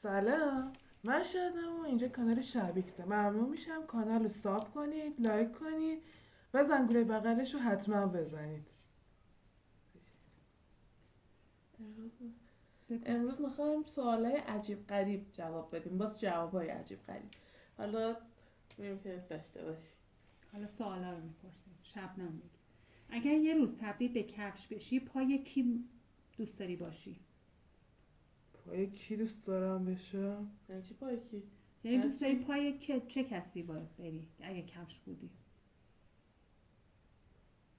سلام، من شادم و اینجا کانال شبیکسه. ممنون میشم کانال رو ساب کنید، لایک کنید و زنگوله بغلش رو حتما بزنید. امروز میخوایم سوالای عجیب غریب جواب بدیم، باز جوابای عجیب غریب. حالا میریم که داشته باشی. حالا سوالا رو میپرسیم. شبنم میگه اگر یه روز تبدیل به کفش بشی پای کی دوست داری باشی؟ پای کی دوست دارم بشم؟ یعنی چی پای کی؟ یعنی دوست داری پای چه کسی بری اگه کفش بودی؟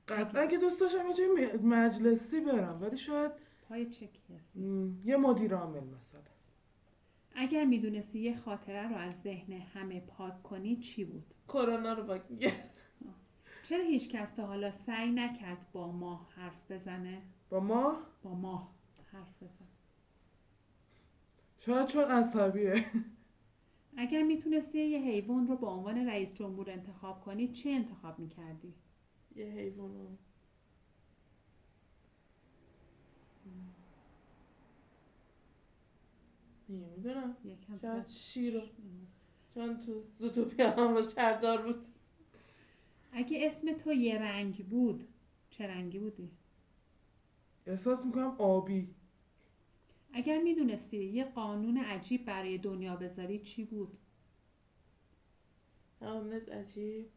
قطعا که دوست داشتم یه جای مجلسی برم، ولی شاید پای چه کسی؟ یه مدیر عامل مثلا. اگر میدونستی یه خاطره رو از ذهن همه پاک کنی چی بود؟ کرونا رو پاک می‌کرد. چرا هیچ کس تا حالا سعی نکرد با ماه حرف بزنه؟ با ماه؟ با ماه حرف بزن. شاید چون عصبیه. اگر میتونستی یه حیوان رو به عنوان رئیس جمهور انتخاب کنی چه انتخاب میکردی؟ یه حیوان رو نمیدونم، شاید شیر رو، چون تو زوتوپیا هم با شردار بود. اگه اسم تو یه رنگ بود چه رنگی بودی؟ احساس میکنم آبی. اگر میدونستی یه قانون عجیب برای دنیا بذاری چی بود؟ قانون عجیب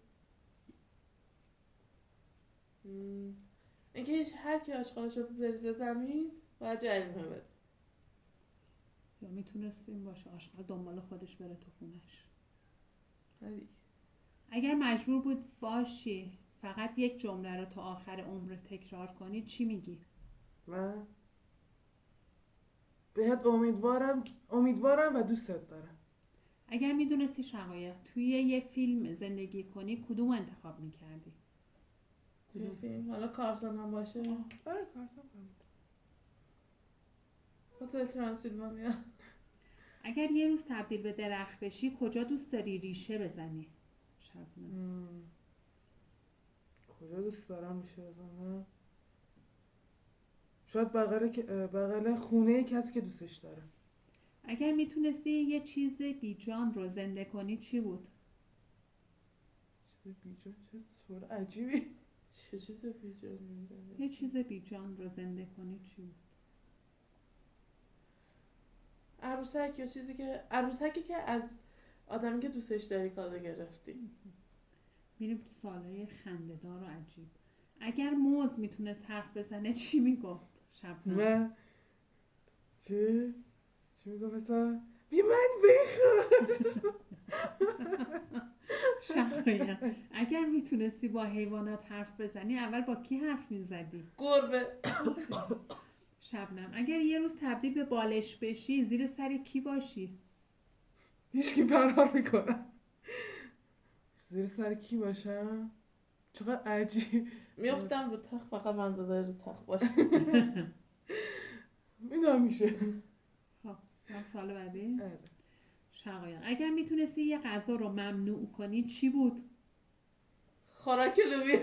اینکه هر کی آشغالش رو بریزه زمین باید جریمه بده. یا میتونستیم باشه آشغال دنبال خودش بره تو خونش. اگر مجبور بود باشی فقط یک جمله رو تا آخر عمر تکرار کنی چی میگی؟ من بهت امیدوارم و دوستت دارم. اگر میدونستی شقایق توی یه فیلم زندگی کنی کدوم انتخاب میکردی؟ کدوم فیلم؟ حالا کارتون هم باشه؟ آره کارتون هم. هتل ترانسیلوانیا. اگر یه روز تبدیل به درخت بشی کجا دوست داری ریشه بزنی؟ شبنم. کجا دوست دارم ریشه بزنم؟ شاید بغل خونه کسی که دوستش دارم. اگر میتونستی یه چیز بیجان رو زنده کنی چی بود؟ چیز بیجان؟ چه سوال عجیبی. چه چیز بیجان؟ یه چیز بیجان رو زنده کنی چی بود؟ عروسک، یا چیزی که عروسکی که از آدمی که دوستش داری کادو گرفتی. میریم تو سوالای خنده‌دار و عجیب. اگر موز میتونست حرف بزنه چی میگفت؟ شبنم. من چی میگم مثلا بی من بخور. شقایق اگر میتونستی با حیوانات حرف بزنی اول با کی حرف میزدی؟ گربه. شبنم اگر یه روز تبدیل به بالش بشی زیر سر کی باشی؟ هیچکی فرار میکنم. زیر سر کی باشم؟ چقدر عجیب. میافتم رو تخت، فقط من بذاری رو تخت باشم. این میشه. خب سوال بعدی. شقایق اگر میتونستی یه غذا رو ممنوع کنی چی بود؟ خوراک لوبیا.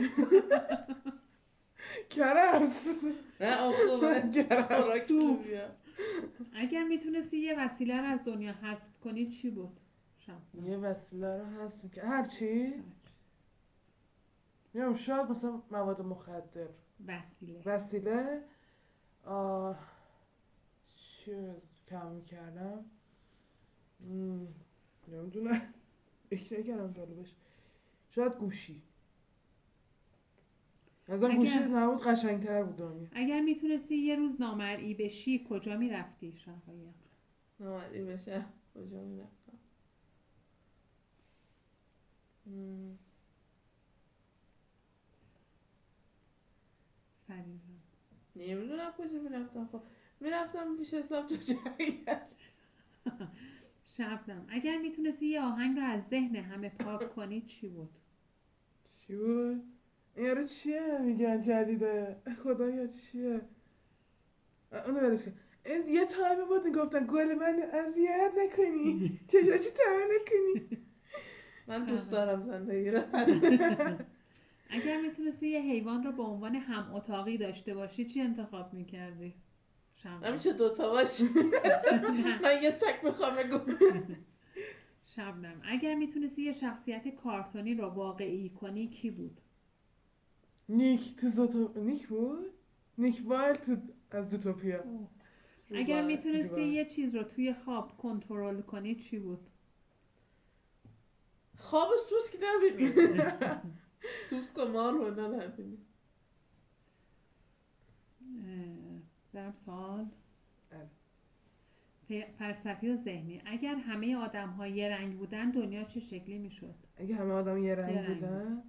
کرفس. نه اون خوبه. خوراک لوبیا. اگر میتونستی یه وسیله رو از دنیا حذف کنی چی بود؟ یه وسیله رو حذف میکنی هرچی؟ میام شاید مثلا مواد مخدر. وسیله چی کم میکردم؟ نمیدونم. اکره کردم جالبش. شاید گوشی. مثلا گوشی نبود قشنگتر بود دنیا. اگر میتونستی یه روز نامرئی بشی کجا میرفتی شقایق؟ نامرئی بشم کجا میرفتم؟ سریعا نمیدونم کجا میرفتم. خب میرفتم پیش حساب تو جنگل. شبنم اگر میتونستی یه آهنگ رو از ذهن همه پاک کنی چی بود؟ چی بود؟ این یارو چیه میگن جدیده؟ خدایا چیه؟ اونو برش کن. این یه تایمی بود میگفتن گل من اذیت نکنی، چشاشی تمام نکنی. من دوست دارم زندگی رو. اگر میتونستی یه حیوان رو به عنوان هم اتاقی داشته باشی چی انتخاب میکردی؟ شبنم. نمیشه دوتا باشی. من یه سگ میخوام بگم. شبنم اگر میتونستی یه شخصیت کارتونی رو واقعی کنی کی بود؟ نیک تو نیک بود؟ نیک وایل تو از زوتوپیا. اگر میتونستی روباه. یه چیز رو توی خواب کنترل کنی چی بود؟ خواب سوسک نبینی. سوسک و مار رو نبینی. برم سوال بله. فلسفی و ذهنی اگر همه آدم ها یه رنگ بودن دنیا چه شکلی میشد؟ اگه همه آدم یه رنگ رنگ بودن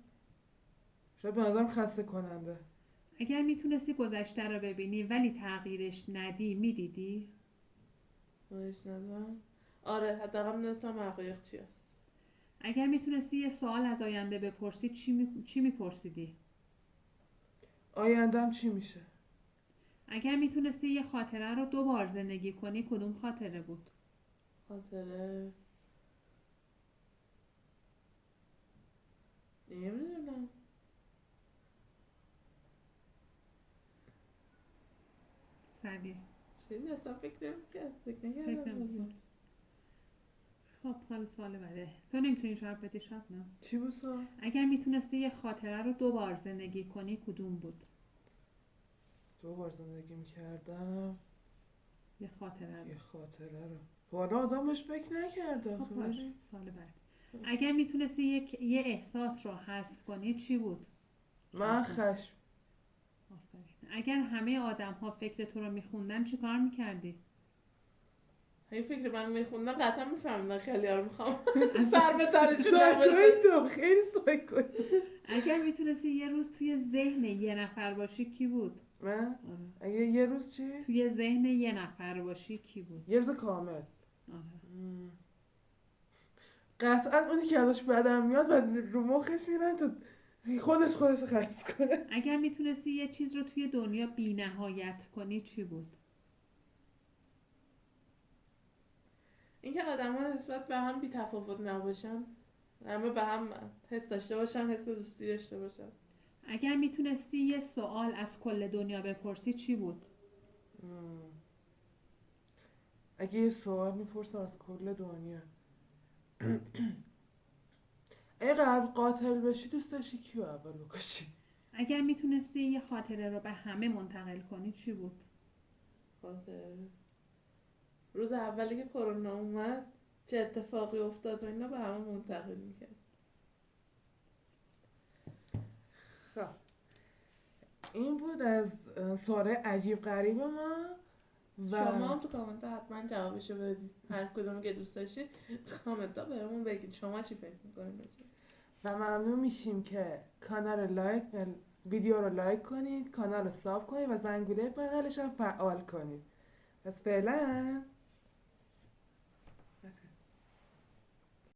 شاید به نظرم خسته کننده. اگر میتونستی گذشته رو ببینی ولی تغییرش ندی میدیدی؟ خودش ندارم. آره حداقل میدونستم حقایق چی هست. اگر میتونستی یه سوال از آینده بپرسی چی میپرسیدی؟ آیندم چی میشه؟ اگر میتونستی یه خاطره رو 2 بار زندگی کنی کدوم خاطره بود؟ خاطره نمیدونم. سریع چیزی اصلا فکر فکر نکردم. نمی‌کنی. خب حالا سوال بعده تو نمیتونی جواب بدی شبنم. چی بود سوال؟ اگر میتونستی یه خاطره رو 2 بار زندگی کنی کدوم بود؟ 2 بار زندگی میکردم یه خاطره رو. یه خاطره رو. حالا آدم بهش فکر نکرده. خب باش سوال بعد اگر میتونستی یه احساس رو حذف کنی چی بود؟ من خب. خشم. آفرین. اگر همه آدم ها فکر تو رو میخوندن چی کار میکردی؟ این فکر من میخوندم قطعا میفهمیدن خیلی ها رو میخوام سر به ترشون سایکوی تو خیلی سایکوی. اگر میتونستی یه روز توی ذهن یه نفر باشی کی بود؟ من آره. اگه یه روز چی؟ توی ذهن یه نفر باشی کی بود؟ یه روز کامل. آره. قطعا اونی که ازش بدم میاد و رو مخش میرن تو خودش رو خرس کنه. اگر میتونستی یه چیز رو توی دنیا بی نهایت کنی چی بود؟ اینکه آدم ها نسبت به هم بی تفاوت نباشن، همه به هم حس داشته باشن، حس دوستی داشته باشن. اگر میتونستی یه سوال از کل دنیا بپرسی چی بود؟ اگه یه سوال میپرسم از کل دنیا اگه قرار قاتل بشی دوست داشتی کیو اول بکشی؟ اگر میتونستی یه خاطره رو به همه منتقل کنی چی بود؟ خاطر روز اولی که کرونا اومد چه اتفاقی افتاد و اینا به همه منتقل میکرد. خب این بود از سوال عجیب غریب ما و شما هم تو کامنت ها حتما جوابشو بدید. هر کدوم که دوست داشتید تو کامنت ها بهمون بگید شما چی فکر میکنید. و ممنون میشیم که کانال لایک ویدیو رو لایک کنید، کانال رو ساب کنید و زنگوله بغلش هم فعال کنید. پس فعلا